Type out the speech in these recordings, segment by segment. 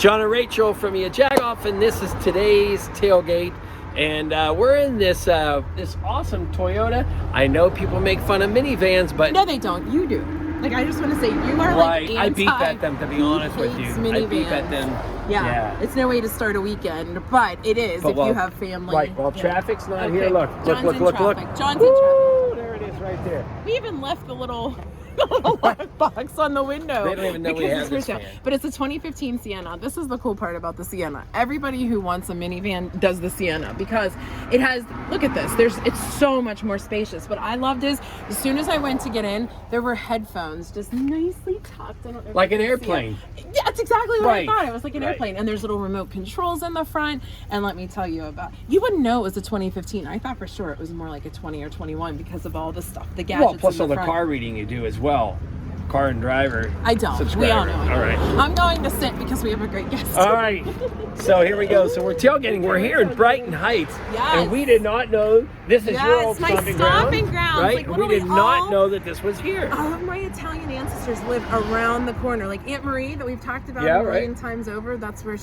John and Rachel from Jagoff, and this is today's tailgate. And we're in this this awesome Toyota. I know people make fun of minivans, but no, they don't. You do. Like, I just want to say, you are right. like I beep at them, to be honest with you. I beep at them. Yeah, it's no way to start a weekend, but it is if you have family. Right. Well, traffic's not here. Look. John's look. in traffic. John's in traffic. There it is, right there. We even left the little lock box on the window. They don't even know we have this van. But it's a 2015 Sienna. This is the cool part about the Sienna. Everybody who wants a minivan does the Sienna because it has, look at this, it's so much more spacious. What I loved is, as soon as I went to get in, there were headphones just nicely tucked. I don't know, like an airplane. Yeah, that's exactly what I thought. It was like an Right. airplane. And there's little remote controls in the front. And let me tell you about, you wouldn't know it was a 2015. I thought for sure it was more like a 20 or 21 because of all the stuff, the gadgets. Well, plus in all the front. car reading you do as well. Car and driver. I don't. Subscriber. We all know. All right. I'm going to sit because we have a great guest. All right. So here we go. So we're tailgating. We're here in Brighton Heights. Yes. And we did not know this is your old my stomping ground. Right? Like, we did not know that this was here. All of my Italian ancestors live around the corner. Like Aunt Marie that we've talked about a million times over. That's where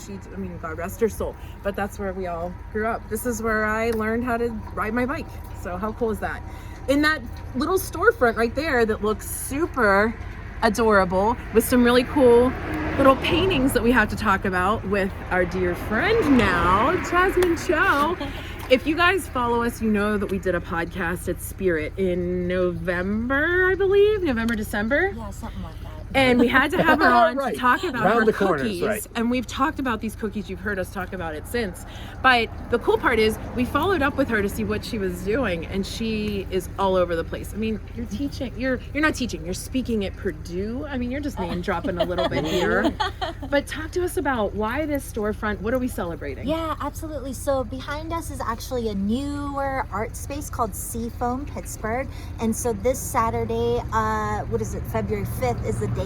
God rest her soul. But that's where we all grew up. This is where I learned how to ride my bike. So how cool is that? In that little storefront right there that looks super adorable with some really cool little paintings that we have to talk about with our dear friend now, Jasmine Cho. If you guys follow us, you know that we did a podcast at Spirit in November, I believe, December. Yeah, something like that. And we had to have her on to talk about Round her the corners, cookies. right. And we've talked about these cookies. You've heard us talk about it since. But the cool part is we followed up with her to see what she was doing, and she is all over the place. I mean, you're teaching. You're not teaching. You're speaking at Purdue. I mean, you're just name dropping a little bit here. But talk to us about why this storefront. What are we celebrating? Yeah, absolutely. So behind us is actually a newer art space called Seafoam Pittsburgh. And so this Saturday, February 5th is the date.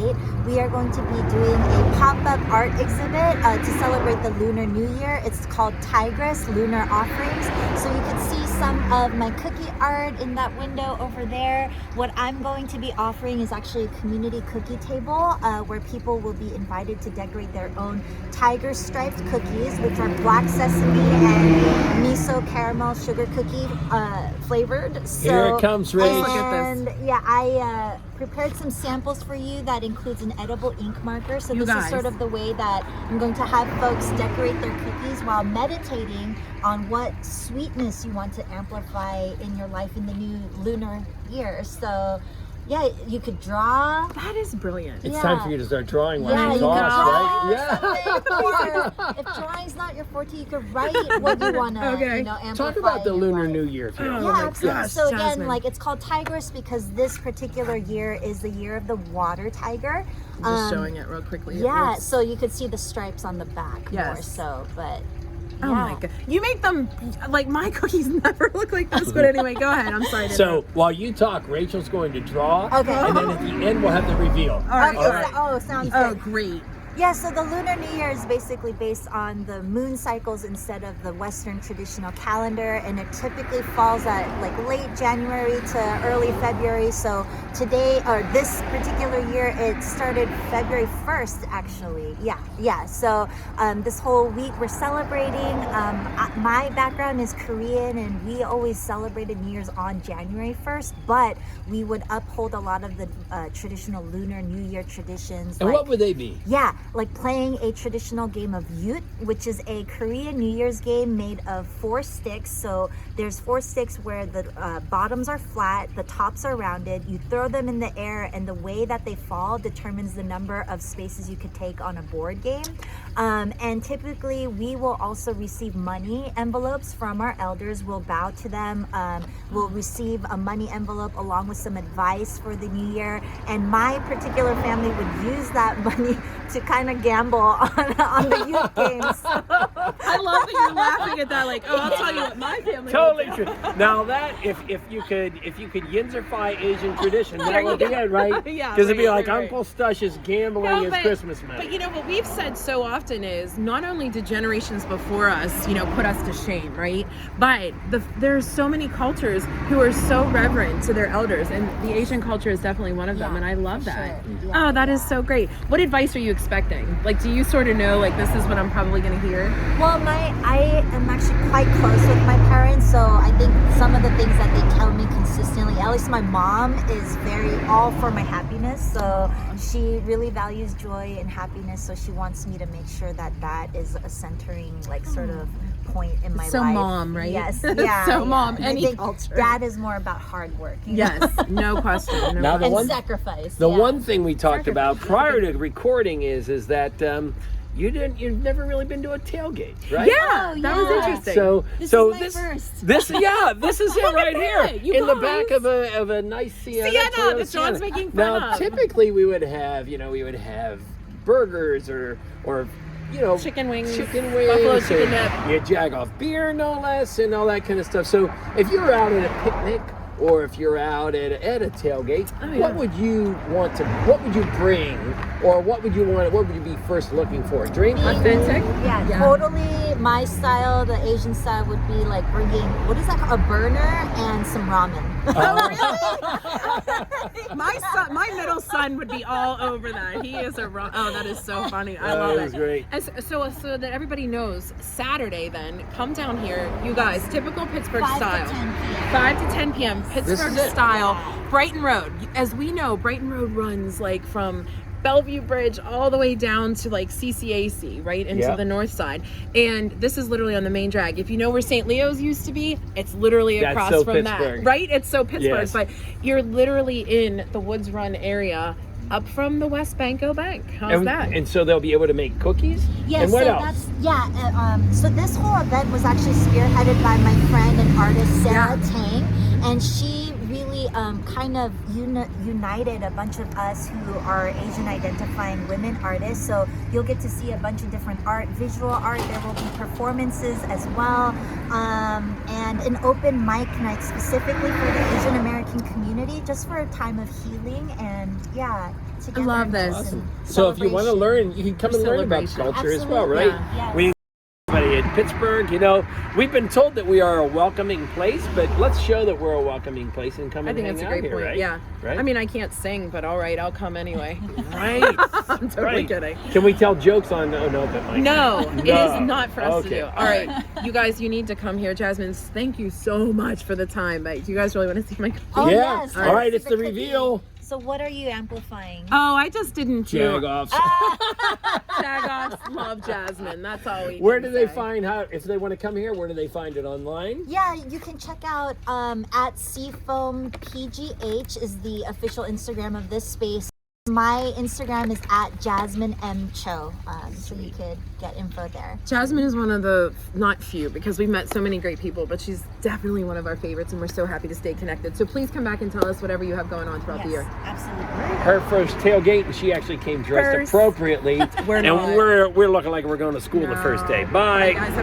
We are going to be doing a pop-up art exhibit to celebrate the Lunar New Year. It's called Tigress Lunar Offerings. So you can see some of my cookie art in that window over there. What I'm going to be offering is actually a community cookie table where people will be invited to decorate their own tiger striped cookies, which are black sesame and miso caramel sugar cookie flavored. So, here it comes, Ray. Look at this. And yeah, I prepared some samples for you that includes an edible ink marker. So this is sort of the way that I'm going to have folks decorate their cookies while meditating on what sweetness you want to amplify in your life in the new lunar year. So yeah, you could draw. That is brilliant. It's time for you to start drawing while Yeah, you you could talk, draw right? or if drawing's not your forte, you could write what you want to amplify. Talk about the in your Lunar life. New Year. If you Oh, want. Yeah, absolutely. gosh, So again, Jasmine. like it's called Tigress because this particular year is the year of the water tiger. I'm just showing it real quickly. Yeah, so you could see the stripes on the back more Yes. so, but Oh yeah. my god! You make them like my cookies never look like this. But anyway, go ahead. I'm sorry. So while you talk, Rachel's going to draw. Okay. And then at the end, we'll have the reveal. All right. Okay, All right. oh, sounds Oh, good. great. Yeah, so the Lunar New Year is basically based on the moon cycles instead of the Western traditional calendar, and it typically falls at like late January to early February. So today, or this particular year, it started February 1st, actually. Yeah. So this whole week we're celebrating. My background is Korean, and we always celebrated New Year's on January 1st, but we would uphold a lot of the traditional Lunar New Year traditions. And what would they be? Yeah, like playing a traditional game of Yut, which is a Korean New Year's game made of 4 sticks. So there's 4 sticks where the bottoms are flat, the tops are rounded. You throw them in the air, and the way that they fall determines the number of spaces you could take on a board game. And typically, we will also receive money envelopes from our elders. We'll bow to them. We'll receive a money envelope along with some advice for the new year. And my particular family would use that money to kind of gamble on the youth games. I love that you're laughing at that. Like, oh, I'll tell you what my family. Totally true. Now that if you could Yinzify Asian tradition, that would be it, right? Yeah, Because it'd be right, like right. Uncle Stush's gambling No, is Christmas money. But you know what we've said so often is not only did generations before us, you know, put us to shame, right? But there's so many cultures who are so reverent to their elders, and the Asian culture is definitely one of them, and I love that. Sure. Yeah, Oh, that is so great. What advice are you expecting? Like, do you sort of know, like, this is what I'm probably going to hear? Well, I am actually quite close with my parents, so I think some of the things that they tell me consistently, at least my mom is very all for my happiness, so she really values joy and happiness, so she wants me to make sure that that is a centering, like, sort of point in my So life. mom, right? Yes, yeah. So mom, And I any think culture. Dad is more about hard work. you know? Yes, no question. No Now the And one- sacrifice. The yeah. one thing we talked about prior to recording is that you've never really been to a tailgate, right? Yeah, Oh, that was yeah. interesting. So This so is my first. this is it right here You in the guys. back of a nice Sienna. Sienna Toyota that John's Sienna. making fun Now of. typically we would have burgers or Chicken wings, buffalo buffalo chicken dip. You Jagoff beer, no less, and all that kind of stuff. So if you're out at a picnic or if you're out at a tailgate, what would you bring, or what would you be first looking for? Drink? Authentic? Yeah, totally. My style, the Asian style, would be like bringing, what is that called? A burner and some ramen. My middle son would be all over that. He is that is so funny. I love That is it. great. And so that everybody knows, Saturday then, come down here, you guys, typical Pittsburgh 5 to style. 10 p.m. 5 to 10 p.m. This Pittsburgh is it. style. Brighton Road. As we know, Brighton Road runs like from Bellevue Bridge all the way down to like CCAC, right into Yep. the north side. And this is literally on the main drag. If you know where St. Leo's used to be, it's literally That's across so from Pittsburgh. that, right? It's so Pittsburgh, Yes. but you're literally in the Woods Run area up from the West Banco Bank. How's that? And so they'll be able to make cookies? Yeah, and what so else? so this whole event was actually spearheaded by my friend and artist Sara Tang, and she really kind of united a bunch of us who are Asian identifying women artists. So you'll get to see a bunch of different art, visual art. There will be performances as well, and an open mic night specifically for the Asian American community, just for a time of healing and together. love this. Awesome. So if you want to learn, you can come and learn about Celebration. culture as well, Absolutely. right? Yeah. We everybody in Pittsburgh, we've been told that we are a welcoming place, but let's show that we're a welcoming place and come I and think hang that's a out great here, point. right? Yeah. Right? I mean, I can't sing, but all right, I'll come anyway. right. I'm totally right. kidding. Can we tell jokes on no, but like No, it is not for us Okay. to do. All right, you guys, you need to come here. Jasmine, thank you so much for the time. But you guys really want to see my cookie? Oh, Yeah. yes. All right, it's the cookie. reveal. So what are you amplifying? Oh, I just didn't do. Jagoffs. Jagoffs love Jasmine. That's all we. Where can do they say. find if they want to come here? Where do they find it online? Yeah, you can check out at Seafoam PGH is the official Instagram of this space. My Instagram is at Jasmine Cho, so you could get info there. Jasmine is one of the not few, because we've met so many great people, but she's definitely one of our favorites, and we're so happy to stay connected. So please come back and tell us whatever you have going on throughout the year. Absolutely. Her first tailgate, and she actually came dressed First. appropriately. We're and not. we're looking like we're going to school the first day. Bye. Bye, guys.